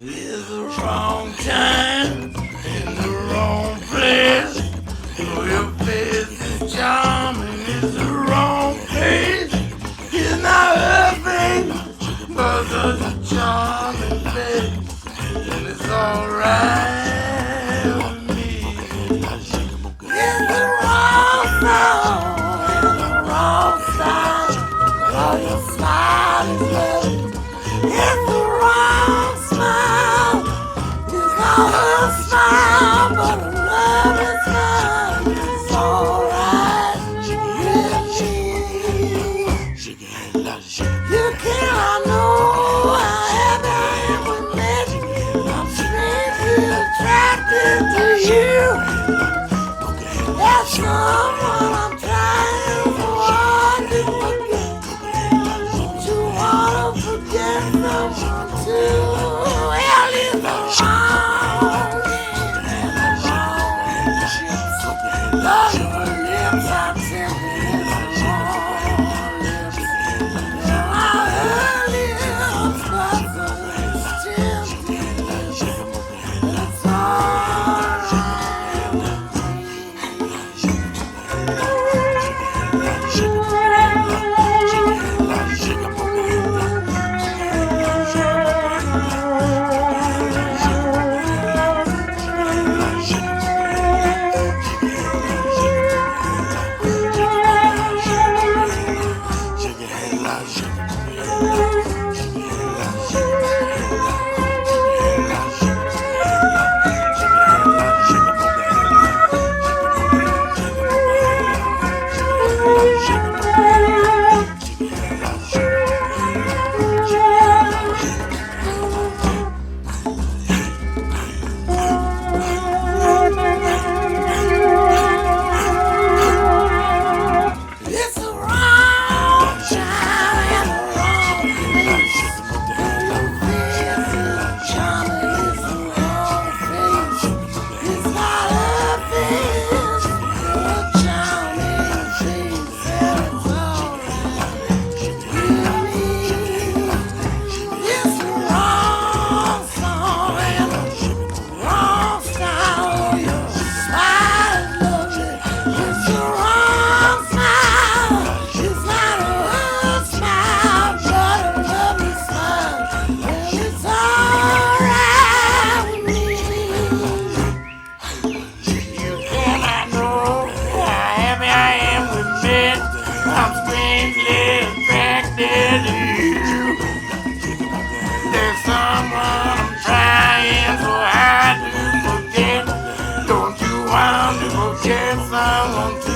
It's the wrong time in the wrong place. So your face is charming. It's the wrong place. It's not her face, but such a charming face, and it's alright with me. It's the wrong song, it's the wrong style. Oh, your smile is lovely. It's the wrong smile. It's not her smile, but a lovely smile. It's alright with me. You cannot know how happy I am with me. I'm strangely attracted to you. That's someone I'm trying so hard to forget. Don't you wanna forget someone too? Well, it's the wrong lips. Love your lips, I'm tempted. It's the wrong lips. My lips, but it's tempting. It's alright I'm strangely attracted to you. There's someone I'm trying so hard to forget. Don't you want to forget someone too?